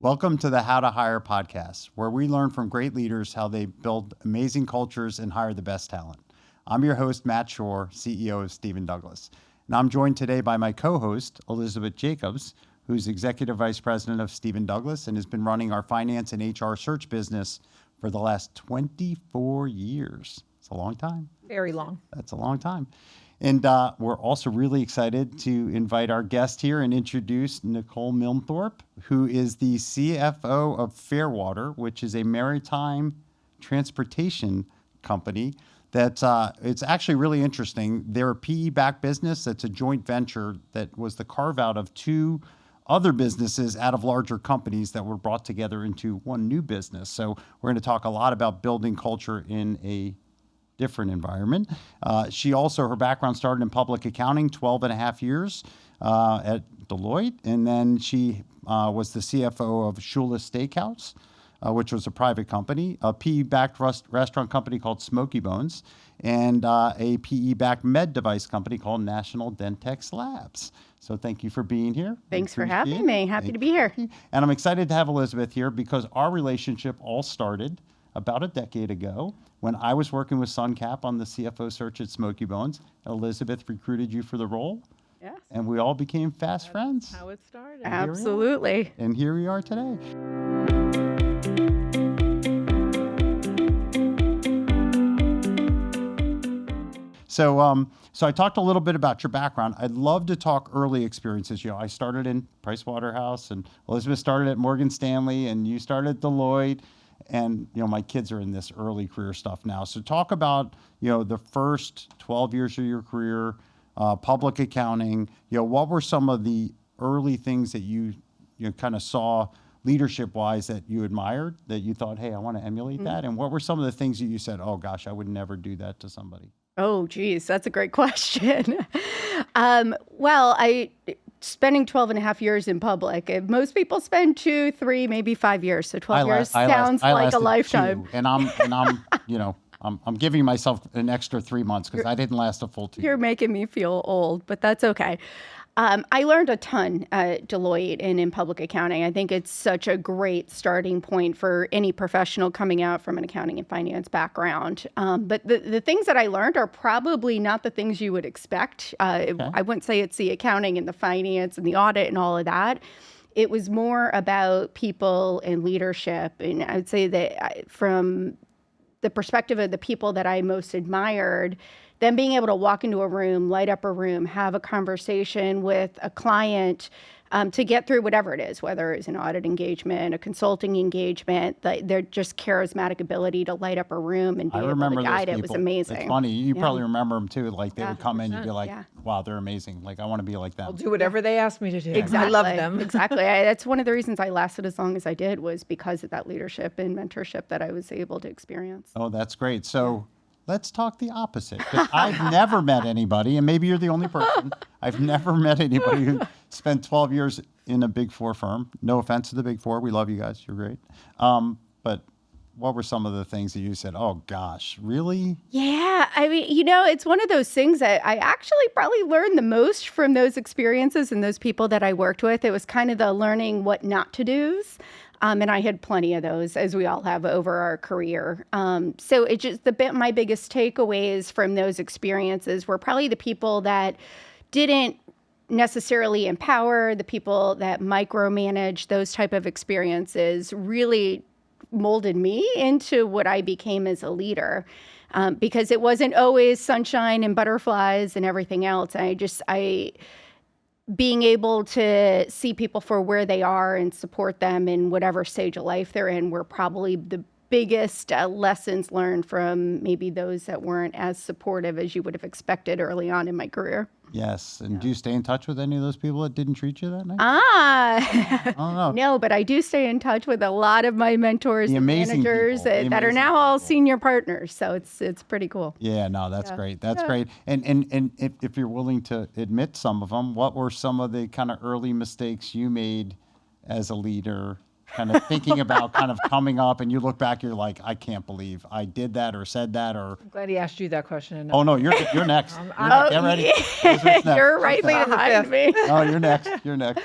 Welcome to the How to Hire podcast, where we learn from great leaders how they build amazing cultures and hire the best talent. I'm your host, Matt Shore, CEO of Stephen Douglas. And I'm joined today by my co-host, Elizabeth Jacobs, who's Executive Vice President of Stephen Douglas and has been running our finance and HR search business for the last 24 years. It's a long time. Very long. That's a long time. And we're also really excited to invite our guest here and introduce Nicole Milnthorpe, who is the CFO of Fairwater, which is a maritime transportation company that it's actually really interesting. They're a PE-backed business that's a joint venture that was the carve-out of two other businesses out of larger companies that were brought together into one new business. So we're going to talk a lot about building culture in a different environment. She also, her background started in public accounting, 12 and a half years at Deloitte. And then she was the CFO of Shula Steakhouse, which was a private company, a PE-backed restaurant company called Smoky Bones, and a PE-backed med device company called National Dentex Labs. So thank you for being here. Thanks for having me. Happy to be here. And I'm excited to have Elizabeth here because our relationship all started about a decade ago when I was working with SunCap on the CFO search at Smoky Bones. Elizabeth recruited you for the role. Yes. And we all became fast friends. How it started. Absolutely. And here we are today. So I talked a little bit about your background. I'd love to talk early experiences. You know, I started in Pricewaterhouse, and Elizabeth started at Morgan Stanley, and you started at Deloitte. And, you know, my kids are in this early career stuff now. So talk about, you know, the first 12 years of your career, public accounting. You know, what were some of the early things that you kind of saw leadership-wise that you admired, that you thought, hey, I want to emulate that? And what were some of the things that you said, oh, gosh, I would never do that to somebody? Oh, geez, that's a great question. Spending 12 and a half years in public, most people spend 2, 3, maybe 5 years. So 12 years sounds like a lifetime. 2, and I'm you know, I'm giving myself an extra 3 months because I didn't last a full 2 years. You're making me feel old, but that's okay. I learned a ton at Deloitte and in public accounting. I think it's such a great starting point for any professional coming out from an accounting and finance background. But the things that I learned are probably not the things you would expect. I wouldn't say it's the accounting and the finance and the audit and all of that. It was more about people and leadership. And I would say that from the perspective of the people that I most admired, then being able to walk into a room, light up a room, have a conversation with a client to get through whatever it is, whether it's an audit engagement, a consulting engagement, their just charismatic ability to light up a room and be able to guide it was amazing. It's funny. You probably remember them too. Like they would come in, you'd be like, wow, they're amazing. Like I want to be like them. I'll do whatever they ask me to do. Exactly. I love them. Exactly. That's one of the reasons I lasted as long as I did was because of that leadership and mentorship that I was able to experience. Oh, that's great. So let's talk the opposite. I've never met anybody, and maybe you're the only person, I've never met anybody who spent 12 years in a Big Four firm. No offense to the Big Four. We love you guys. You're great. But what were some of the things that you said, oh, gosh, really? Yeah. I mean, you know, it's one of those things that I actually probably learned the most from those experiences and those people that I worked with. It was kind of the learning what not to do's. And I had plenty of those, as we all have over our career. So it just my biggest takeaways from those experiences were probably the people that didn't necessarily empower, the people that micromanage. Those type of experiences really molded me into what I became as a leader. Because it wasn't always sunshine and butterflies and everything else. Being able to see people for where they are and support them in whatever stage of life they're in were probably the biggest lessons learned from maybe those that weren't as supportive as you would have expected early on in my career. Yes. And do you stay in touch with any of those people that didn't treat you that nice? I don't know. No, but I do stay in touch with a lot of my mentors and managers that are now all senior partners. So it's pretty cool. Yeah, no, that's great. That's great. And if you're willing to admit some of them, what were some of the kind of early mistakes you made as a leader, kind of thinking about kind of coming up and you look back, you're like, I can't believe I did that or said that or. I'm glad he asked you that question. Oh, no, you're next. Get ready. You're right behind me. Oh, you're next. You're next.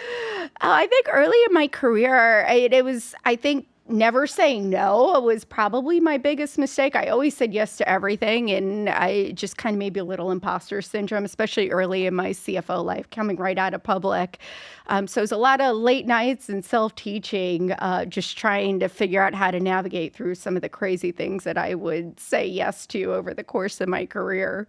I think early in my career, it was, I think, never saying no was probably my biggest mistake. I always said yes to everything, and I just kind of maybe a little imposter syndrome, especially early in my CFO life, coming right out of public. So it was a lot of late nights and self-teaching, just trying to figure out how to navigate through some of the crazy things that I would say yes to over the course of my career.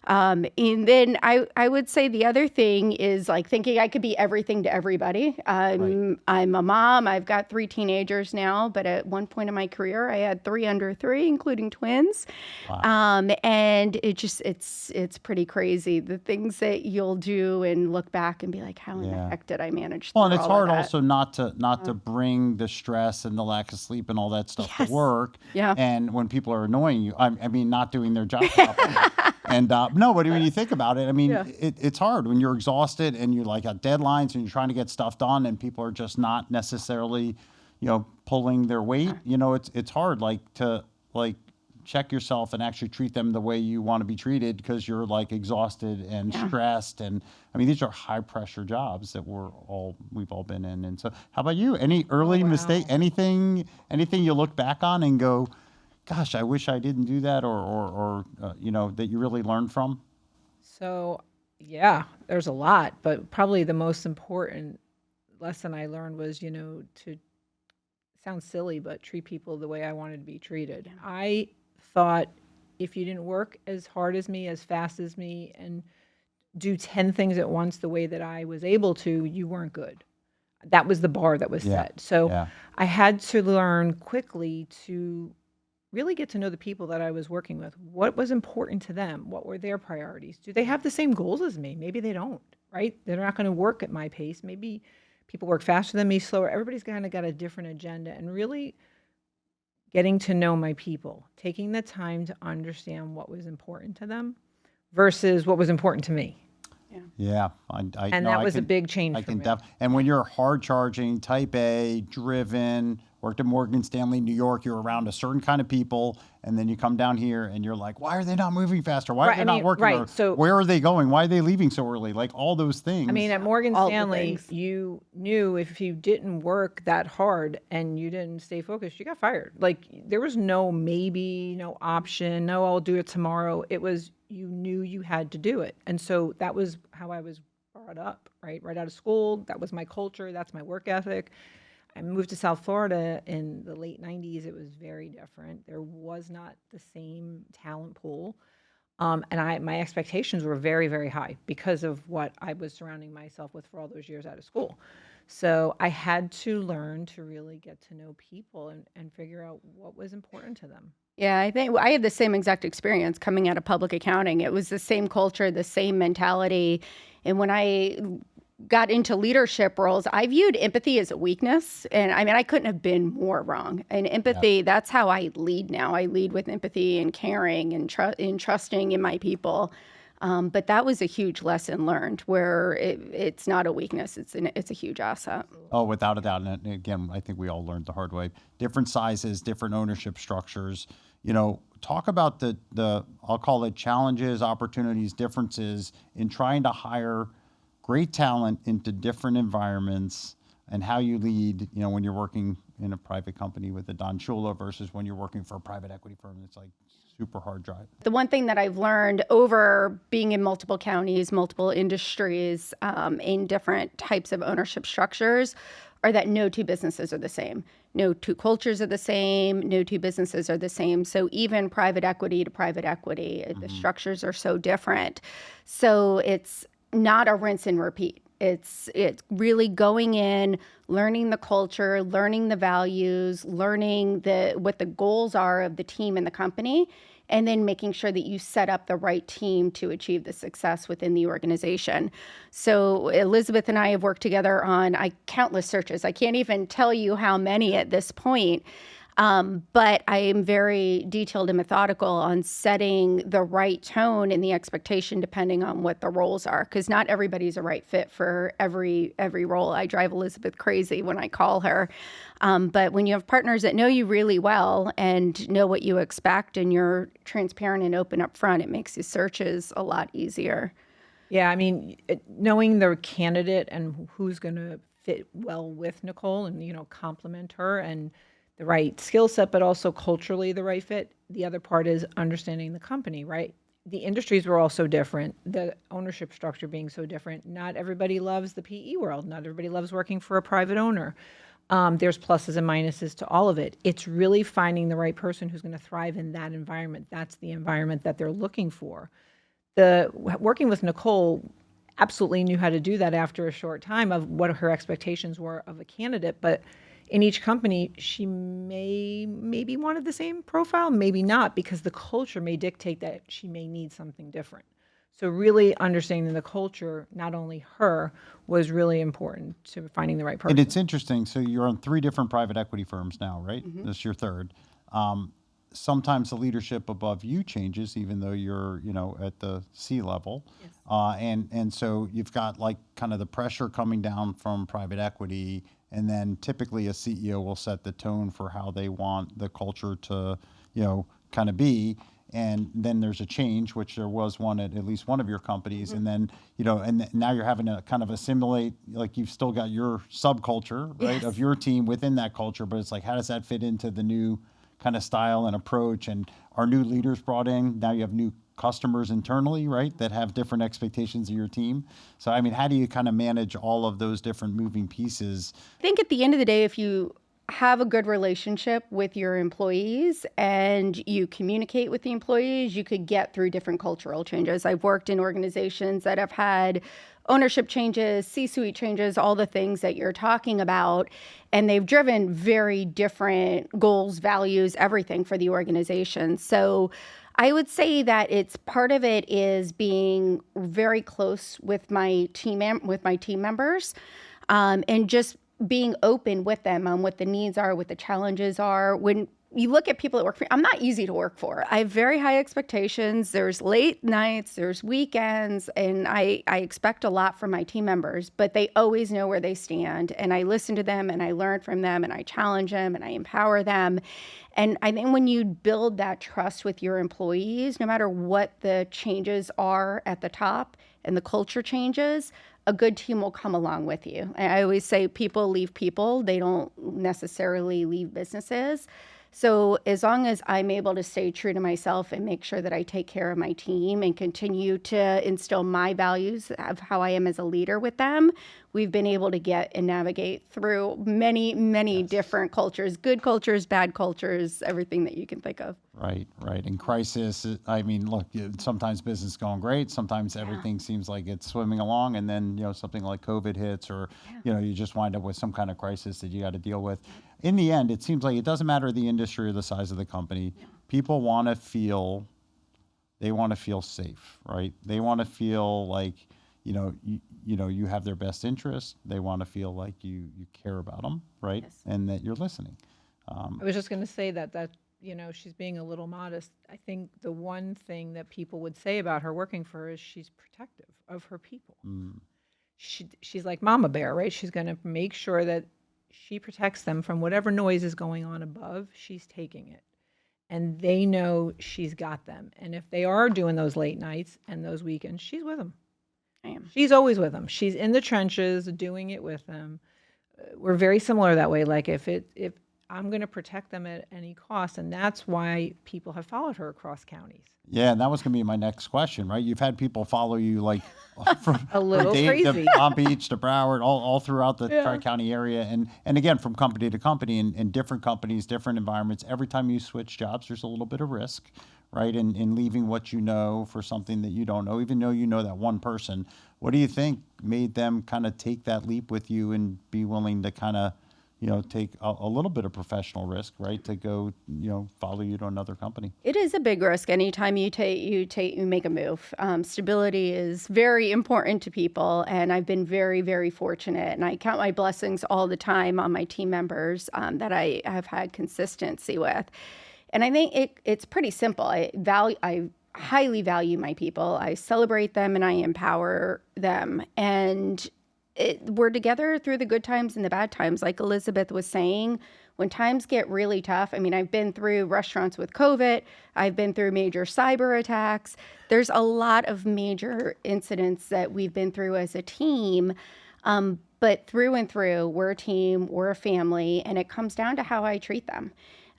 And then I would say the other thing is like thinking I could be everything to everybody. I'm a mom. I've got 3 teenagers now, but at one point in my career, I had 3 under 3, including twins. And it's pretty crazy the things that you'll do and look back and be like, how in the heck did I manage? Well, and through it's all of hard that? also not to bring the stress and the lack of sleep and all that stuff to work. Yeah. And when people are annoying you, I mean, not doing their job properly. And no, but when you think about it, I mean, it's hard when you're exhausted and you're like got deadlines and you're trying to get stuff done, and people are just not necessarily, pulling their weight. It's hard, to check yourself and actually treat them the way you want to be treated because you're like exhausted and stressed. And I mean, these are high pressure jobs that we've all been in. And so, how about you? Any early mistake? Anything you look back on and go, gosh, I wish I didn't do that, or that you really learned from? So, yeah, there's a lot, but probably the most important lesson I learned was, to sound silly, but treat people the way I wanted to be treated. I thought if you didn't work as hard as me, as fast as me, and do 10 things at once the way that I was able to, you weren't good. That was the bar that was set. So I had to learn quickly to really get to know the people that I was working with. What was important to them? What were their priorities? Do they have the same goals as me? Maybe they don't, right? They're not going to work at my pace. Maybe people work faster than me, slower. Everybody's kind of got a different agenda, and really getting to know my people, taking the time to understand what was important to them versus what was important to me. Yeah, And that was a big change for me. And when you're hard charging, type A, driven, worked at Morgan Stanley, New York, you're around a certain kind of people, and then you come down here and you're like, why are they not moving faster? Why are they not working? Or So where are they going? Why are they leaving so early? Like all those things. I mean, at Morgan Stanley, you knew if you didn't work that hard and you didn't stay focused, you got fired. Like there was no maybe, no option, no, I'll do it tomorrow. It was, you knew you had to do it. And so that was how I was brought up, right? Right out of school. That was my culture. That's my work ethic. I moved to South Florida in the late 90s. It was very different. There was not the same talent pool. And my expectations were very, very high because of what I was surrounding myself with for all those years out of school. So I had to learn to really get to know people and figure out what was important to them. Yeah, I think I had the same exact experience coming out of public accounting. It was the same culture, the same mentality. And when I got into leadership roles, I viewed empathy as a weakness. And I mean, I couldn't have been more wrong. And empathy, that's how I lead now. I lead with empathy and caring and trusting in my people. But that was a huge lesson learned where it's not a weakness. It's a huge asset. Oh, without a doubt. And again, I think we all learned the hard way. Different sizes, different ownership structures. Talk about the I'll call it challenges, opportunities, differences in trying to hire great talent into different environments, and how you lead, when you're working in a private company with a Don Shula versus when you're working for a private equity firm. It's like super hard drive. The one thing that I've learned over being in multiple counties, multiple industries, in different types of ownership structures, are that no two businesses are the same. No two cultures are the same. No two businesses are the same. So even private equity to private equity, the structures are so different. So it's not a rinse and repeat. It's really going in, learning the culture, learning the values, learning what the goals are of the team and the company, and then making sure that you set up the right team to achieve the success within the organization. So Elizabeth and I have worked together on countless searches. I can't even tell you how many at this point. But I am very detailed and methodical on setting the right tone and the expectation depending on what the roles are, because not everybody's a right fit for every role. I drive Elizabeth crazy when I call her. But when you have partners that know you really well and know what you expect and you're transparent and open up front, it makes the searches a lot easier. Yeah, I mean, knowing the candidate and who's going to fit well with Nicole and, complement her and the right skill set, but also culturally the right fit. The other part is understanding the company, right? The industries were all so different, the ownership structure being so different. Not everybody loves the PE world. Not everybody loves working for a private owner. There's pluses and minuses to all of it. It's really finding the right person who's going to thrive in that environment. That's the environment that they're looking for. Working with Nicole absolutely knew how to do that after a short time of what her expectations were of a candidate. But in each company, she maybe wanted the same profile, maybe not, because the culture may dictate that she may need something different. So really understanding the culture, not only her, was really important to finding the right person. And it's interesting. So you're on 3 different private equity firms now, right? This is your third. Sometimes the leadership above you changes, even though you're, at the C level. Yes. And so you've got like kind of the pressure coming down from private equity, and then typically a CEO will set the tone for how they want the culture to, kind of be. And then there's a change, which there was one at least one of your companies, and then now you're having to kind of assimilate. Like you've still got your subculture, right, of your team within that culture, but it's like how does that fit into the new kind of style and approach? And are new leaders brought in? Now you have new customers internally, right, that have different expectations of your team. So I mean, how do you kind of manage all of those different moving pieces? I think at the end of the day, if you have a good relationship with your employees and you communicate with the employees, you could get through different cultural changes. I've worked in organizations that have had ownership changes, C-suite changes, all the things that you're talking about, and they've driven very different goals, values, everything for the organization. So I would say that it's part of it is being very close with my team members, and just being open with them on what the needs are, what the challenges are. When you look at people that work for me, I'm not easy to work for. I have very high expectations. There's late nights, there's weekends, and I expect a lot from my team members, but they always know where they stand. And I listen to them and I learn from them and I challenge them and I empower them. And I think when you build that trust with your employees, no matter what the changes are at the top and the culture changes, a good team will come along with you. And I always say people leave people, they don't necessarily leave businesses. So as long as I'm able to stay true to myself and make sure that I take care of my team and continue to instill my values of how I am as a leader with them, we've been able to get and navigate through many different cultures, good cultures, bad cultures, everything that you can think of. Right. In crisis, I mean, look, sometimes business is going great. Sometimes everything seems like it's swimming along, and then something like COVID hits, or you just wind up with some kind of crisis that you got to deal with. In the end, it seems like it doesn't matter the industry or the size of the company. People want to feel, they want to feel safe, right? They want to feel like you have their best interest. They want to feel like you care about them, right? Yes. And that you're listening. I was just going to say that she's being a little modest. I think the one thing that people would say about her working for her is she's protective of her people. She's like Mama Bear, right? She's going to make sure that she protects them from whatever noise is going on above. She's taking it. And they know she's got them. And if they are doing those late nights and those weekends, she's with them. I am. She's always with them. She's in the trenches doing it with them. We're very similar that way. Like if I'm going to protect them at any cost, and that's why people have followed her across counties. Yeah, and that was going to be my next question, right? You've had people follow you like from A little Dayton crazy. to Palm Beach to Broward, all throughout the Tri-County area, and again from company to company, in different companies, different environments. Every time you switch jobs, there's a little bit of risk, right? In leaving what you know for something that you don't know, even though you know that one person. What do you think made them kind of take that leap with you and be willing to kind of take a little bit of professional risk, right, to go, follow you to another company? It is a big risk anytime you make a move. Stability is very important to people, and I've been very, very fortunate. And I count my blessings all the time on my team members that I have had consistency with. And I think it's pretty simple. I highly value my people. I celebrate them and I empower them. And we're together through the good times and the bad times. Like Elizabeth was saying, when times get really tough, I mean, I've been through restaurants with COVID. I've been through major cyber attacks. There's a lot of major incidents that we've been through as a team. But But through and through, we're a team, we're a family, and it comes down to how I treat them.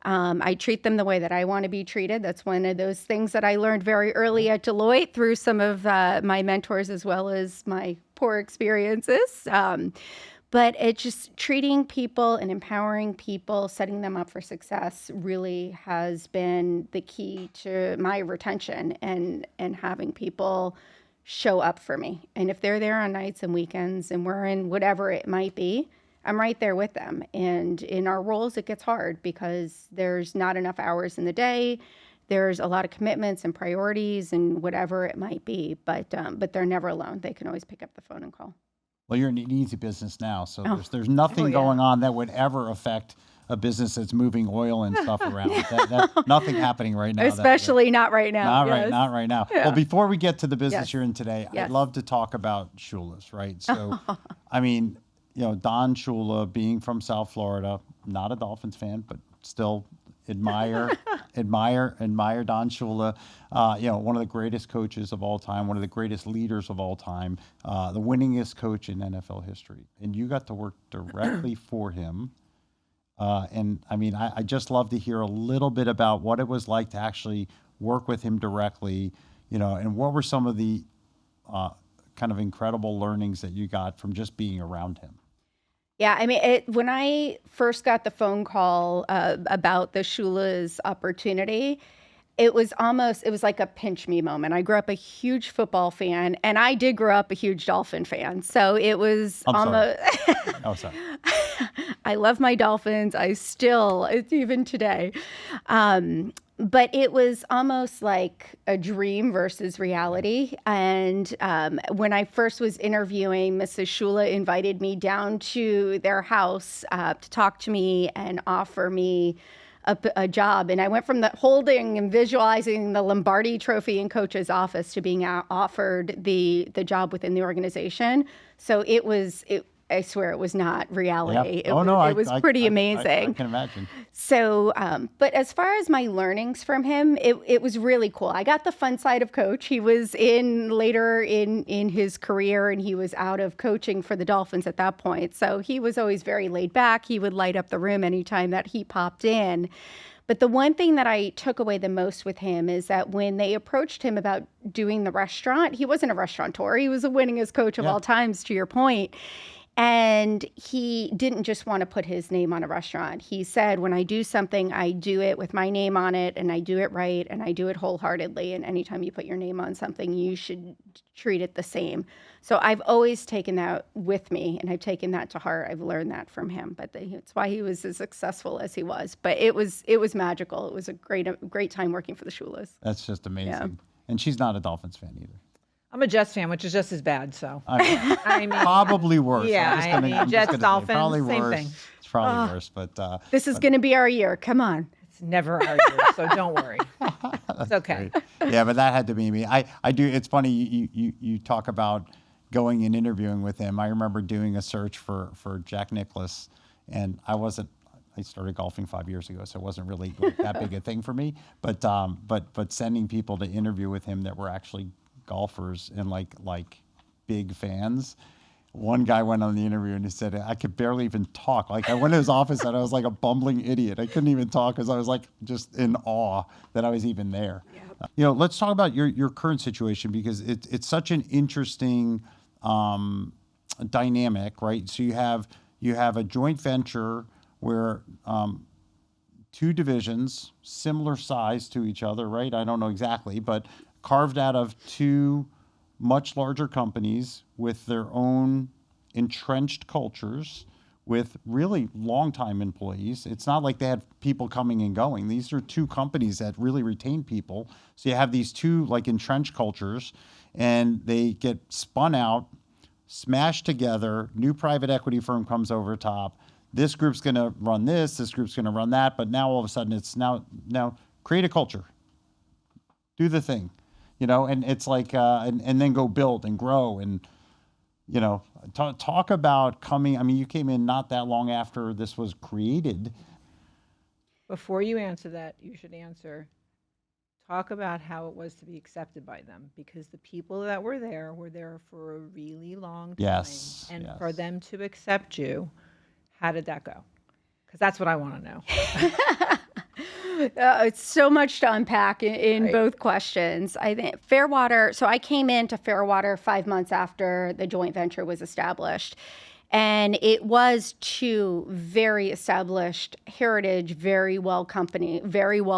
I treat them the way that I want to be treated. That's one of those things that I learned very early at Deloitte through some of my mentors as well as my poor experiences. But it's just treating people and empowering people, setting them up for success really has been the key to my retention and having people show up for me. And if they're there on nights and weekends and we're in whatever it might be, I'm right there with them. And in our roles, it gets hard because there's not enough hours in the day. There's a lot of commitments and priorities and whatever it might be, but they're never alone. They can always pick up the phone and call. Well, you're in an easy business now, so there's nothing yeah. going on that would ever affect a business that's moving oil and stuff around. Nothing happening right now. Especially not right now. Not right now. Yeah. Well, before we get to the business Yes. you're in today, Yes. I'd love to talk about Shula's, right? So, I mean, Don Shula, being from South Florida, not a Dolphins fan, but still admire Don Shula. One of the greatest coaches of all time, one of the greatest leaders of all time, the winningest coach in NFL history. And you got to work directly for him. And I mean, I just love to hear a little bit about what it was like to actually work with him directly, and what were some of the kind of incredible learnings that you got from just being around him. Yeah, I mean, when I first got the phone call about the Shula's opportunity, it was like a pinch me moment. I grew up a huge football fan, and I did grow up a huge Dolphin fan. So it was almost. Oh, sorry. I love my Dolphins. It's even today. But it was almost like a dream versus reality. And when I first was interviewing, Mrs. Shula invited me down to their house to talk to me and offer me a job. And I went from the holding and visualizing the Lombardi Trophy in coach's office to being offered the job within the organization. So I swear it was not reality. Yep. It was pretty amazing. I can imagine. So, but as far as my learnings from him, it was really cool. I got the fun side of coach. He was later in his career, and he was out of coaching for the Dolphins at that point. So he was always very laid back. He would light up the room anytime that he popped in. But the one thing that I took away the most with him is that when they approached him about doing the restaurant, he wasn't a restaurateur. He was the winningest coach of all times, to your point. And he didn't just want to put his name on a restaurant. He said, when I do something, I do it with my name on it, and I do it right, and I do it wholeheartedly. And anytime you put your name on something, you should treat it the same. So I've always taken that with me, and I've taken that to heart. I've learned that from him. But that's why he was as successful as he was. But it was magical. It was a great time working for the Shulas. That's just amazing. Yeah. And she's not a Dolphins fan either. I'm a Jets fan, which is just as bad. So I mean, probably worse. Yeah, Jets, Dolphins, probably same worse. thing. It's probably worse, but This is going to be our year. Come on. It's never our year, so don't worry. It's okay. Yeah, but that had to be me. I do. It's funny you talk about going and interviewing with him. I remember doing a search for Jack Nicklaus, and I started golfing 5 years ago, so it wasn't really that big a thing for me. But sending people to interview with him that were actually golfers and like big fans. One guy went on the interview and he said, I could barely even talk. Like, I went to his office and I was like a bumbling idiot. I couldn't even talk because I was like just in awe that I was even there. Yep. Let's talk about your current situation, because it's such an interesting dynamic, right? So you have a joint venture where two divisions, similar size to each other, right? I don't know exactly, but carved out of two much larger companies with their own entrenched cultures, with really long-time employees. It's not like they had people coming and going. These are two companies that really retain people. So you have these two like entrenched cultures, and they get spun out, smashed together. New private equity firm comes over top. This group's going to run this group's going to run that. But now all of a sudden it's now create a culture, do the thing. And it's like, and then go build and grow and, talk about coming. I mean, you came in not that long after this was created. Before you answer that, you should answer, talk about how it was to be accepted by them, because the people that were there for a really long time. Yes, And for yes. them to accept you, how did that go? Because that's what I want to know. It's so much to unpack in Right. both questions. I think Fairwater, so I came into Fairwater 5 months after the joint venture was established. And it was two very established heritage, very well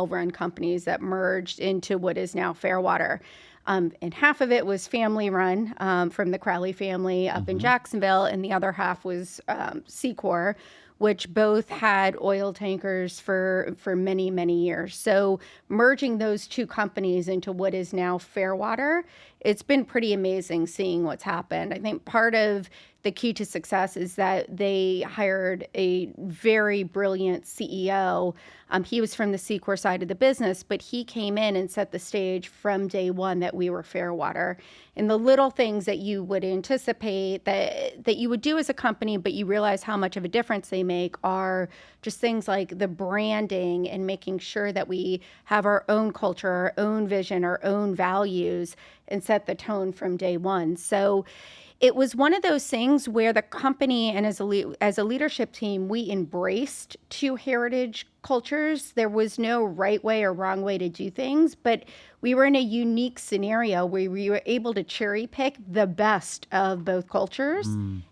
run companies that merged into what is now Fairwater. And half of it was family run from the Crowley family up in Jacksonville, and the other half was Secor, which both had oil tankers for many, many years. So merging those two companies into what is now Fairwater, it's been pretty amazing seeing what's happened. I think part of the key to success is that they hired a very brilliant CEO. He was from the Secor side of the business, but he came in and set the stage from day one that we were Fairwater. And the little things that you would anticipate that you would do as a company, but you realize how much of a difference they make, are just things like the branding and making sure that we have our own culture, our own vision, our own values, and set the tone from day one. So it was one of those things where the company and as a leadership team, we embraced two heritage cultures. There was no right way or wrong way to do things, but we were in a unique scenario where we were able to cherry pick the best of both cultures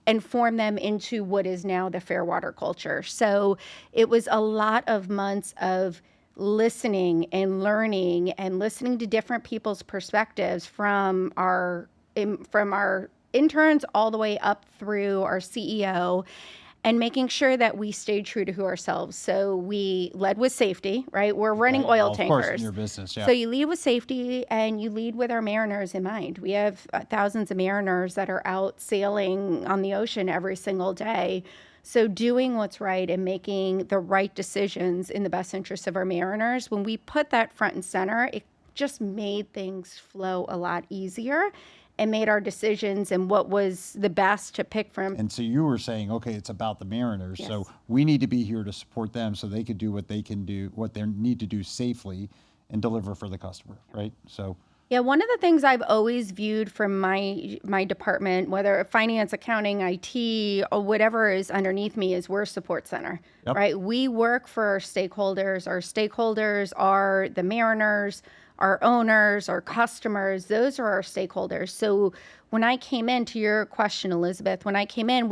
and form them into what is now the Fairwater culture. So it was a lot of months of listening and learning and listening to different people's perspectives from our interns all the way up through our CEO, and making sure that we stayed true to who ourselves. So we led with safety, right? We're running Right. oil Well, of tankers. course, in your business, yeah. So you lead with safety and you lead with our mariners in mind. We have thousands of mariners that are out sailing on the ocean every single day. So doing what's right and making the right decisions in the best interest of our mariners, when we put that front and center, it just made things flow a lot easier and made our decisions and what was the best to pick from. And so you were saying, okay, it's about the Mariners, so Yes. we need to be here to support them so they could do what they can do, what they need to do safely and deliver for the customer, right? So, Yeah, one of the things I've always viewed from my department, whether finance, accounting, IT, or whatever is underneath me, is we're a support center, Yep. right? We work for our stakeholders. Our stakeholders are the mariners, our owners, our customers. Those are our stakeholders. So when I came into your question, Elizabeth, when I came in,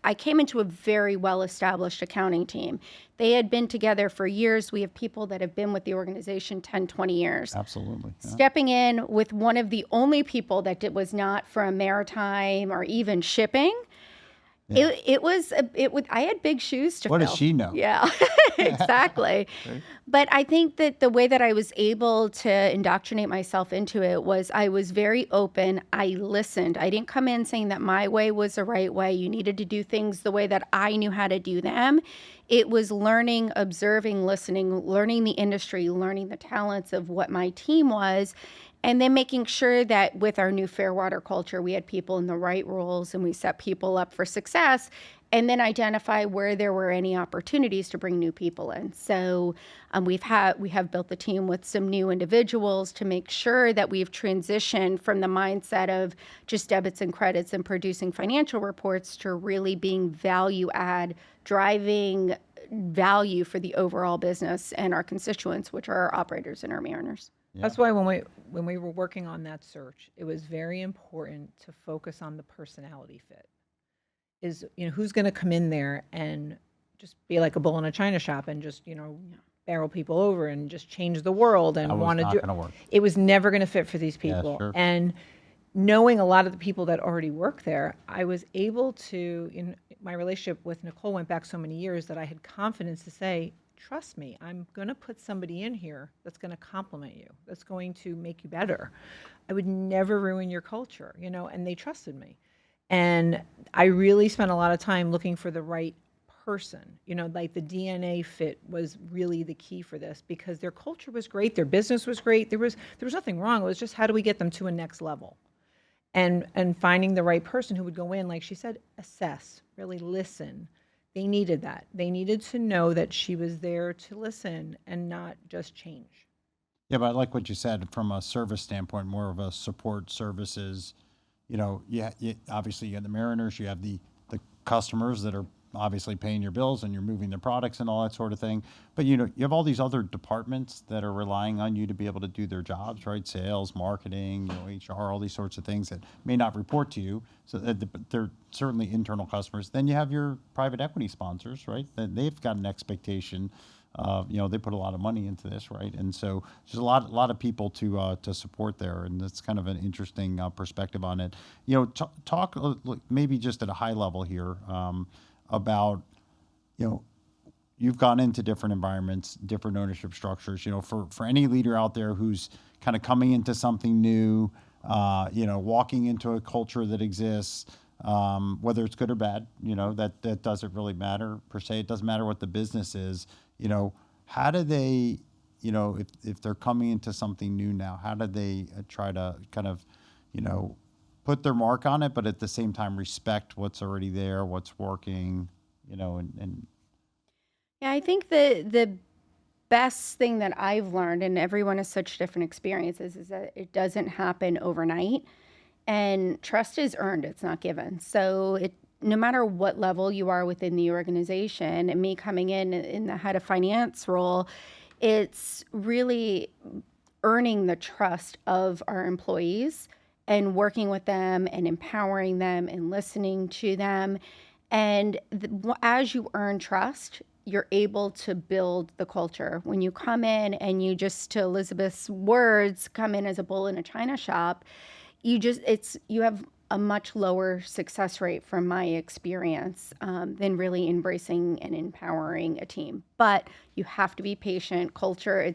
I came into a very well-established accounting team. They had been together for years. We have people that have been with the organization 10, 20 years. absolutely. Yeah. Stepping in with one of the only people that was not from maritime or even shipping, Yeah. I had big shoes to What fill. does she know? Yeah, exactly. But I think that the way that I was able to indoctrinate myself into it was I was very open. I listened. I didn't come in saying that my way was the right way. You needed to do things the way that I knew how to do them. It was learning, observing, listening, learning the industry, learning the talents of what my team was, and then making sure that with our new Fairwater culture, we had people in the right roles and we set people up for success, and then identify where there were any opportunities to bring new people in. So we have built the team with some new individuals to make sure that we've transitioned from the mindset of just debits and credits and producing financial reports to really being value add, driving value for the overall business and our constituents, which are our operators and our mariners. That's why when we were working on that search, it was very important to focus on the personality fit. Is, who's going to come in there and just be like a bull in a china shop and just, barrel people over and just change the world and That was want to not do. gonna work. It was never going to fit for these Yeah, people. sure. And knowing a lot of the people that already work there, I was able to, in my relationship with Nicole went back so many years that I had confidence to say, trust me, I'm going to put somebody in here that's going to compliment you, that's going to make you better. I would never ruin your culture, and they trusted me. And I really spent a lot of time looking for the right person, like the DNA fit was really the key for this, because their culture was great, their business was great, there was nothing wrong. It was just, how do we get them to a next level? And finding the right person who would go in, like she said, assess, really listen. They needed that. They needed to know that she was there to listen and not just change. Yeah, but I like what you said from a service standpoint, more of a support services. Obviously you have the mariners, you have the customers that are obviously paying your bills and you're moving their products and all that sort of thing. But you have all these other departments that are relying on you to be able to do their jobs, right? Sales, marketing, HR, all these sorts of things that may not report to you. So but they're certainly internal customers. Then you have your private equity sponsors, right? That they've got an expectation. They put a lot of money into this, right? And so there's a lot of people to support there, and that's kind of an interesting perspective on it. Talk maybe just at a high level here about you know you've gone into different environments, different ownership structures. For any leader out there who's kind of coming into something new, walking into a culture that exists, whether it's good or bad, that doesn't really matter per se. It doesn't matter what the business is. How do they, if they're coming into something new now, how do they try to kind of, put their mark on it, but at the same time respect what's already there, what's working, and Yeah, I think the best thing that I've learned, and everyone has such different experiences, is that it doesn't happen overnight. And trust is earned, it's not given. So no matter what level you are within the organization, and me coming in the head of finance role, it's really earning the trust of our employees and working with them and empowering them and listening to them. And as you earn trust, you're able to build the culture. When you come in and you just, to Elizabeth's words, come in as a bull in a china shop, you have a much lower success rate from my experience than really embracing and empowering a team. But you have to be patient. Culture,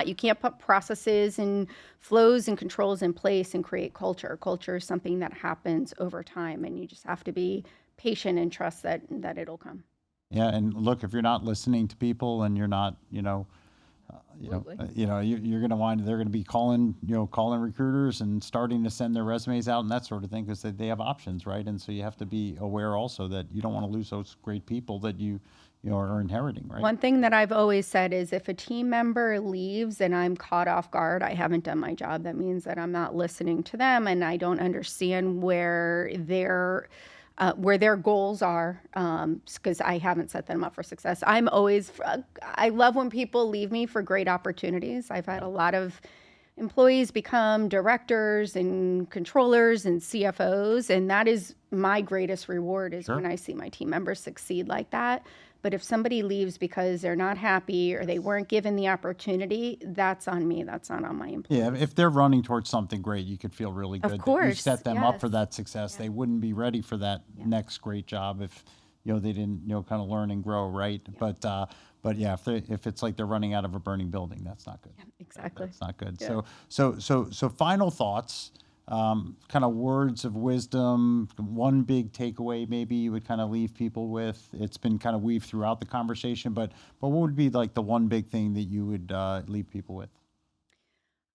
you can't put processes and flows and controls in place and create culture. Culture is something that happens over time, and you just have to be patient and trust that it'll come. yeah. And look, if you're not listening to people and you're not, Absolutely. you're going to they're going to be calling recruiters and starting to send their resumes out and that sort of thing because they have options, right? And so you have to be aware also that you don't want to lose those great people that you are inheriting, right? One thing that I've always said is if a team member leaves and I'm caught off guard, I haven't done my job. That means that I'm not listening to them and I don't understand where their goals are, because I haven't set them up for success. I love when people leave me for great opportunities. I've had a lot of employees become directors and controllers and CFOs, and that is my greatest reward is Sure. when I see my team members succeed like that. But if somebody leaves because they're not happy or they weren't given the opportunity, that's on me. That's not on my employee. Yeah, if they're running towards something great, you could feel really good Of that you course, set them up for yes. that success. They wouldn't be ready for that next great job if they didn't kind of learn and grow, right? But yeah, if it's like they're running out of a burning building, that's not good. Exactly. That's not good. Yeah. So final thoughts, kind of words of wisdom. One big takeaway maybe you would kind of leave people with. It's been kind of weaved throughout the conversation, but what would be like the one big thing that you would leave people with?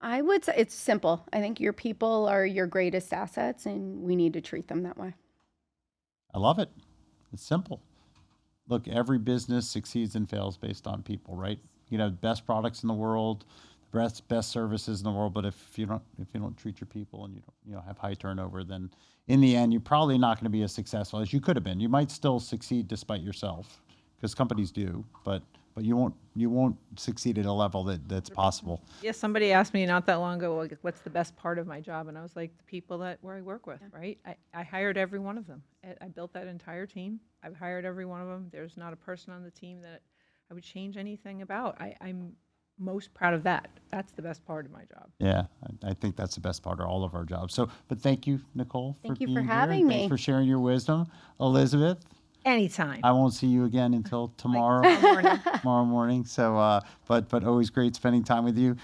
I would say it's simple. I think your people are your greatest assets, and we need to treat them that way. I love it. It's simple. Look, every business succeeds and fails based on people, right? Best products in the world, the best services in the world, but if you don't treat your people and you don't have high turnover, then in the end you're probably not going to be as successful as you could have been. You might still succeed despite yourself, because companies do, but you won't succeed at a level that's possible. Yeah, somebody asked me not that long ago, like, what's the best part of my job? And I was like, the people where I work with, right? I hired every one of them. I built that entire team. I've hired every one of them. There's not a person on the team that I would change anything about. I'm most proud of that. That's the best part of my job. Yeah, I think that's the best part of all of our jobs. So, but thank you, Nicole, Thank you being for here, having and me. thanks for sharing your wisdom. Elizabeth, Anytime. I won't see you again until tomorrow. Tomorrow morning. So, but always great spending time with you.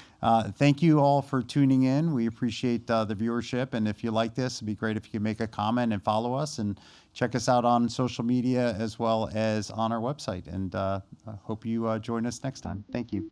Thank you all for tuning in. We appreciate the viewership. And if you like this, it'd be great if you could make a comment and follow us and check us out on social media as well as on our website. And I hope you join us next time. Thank you.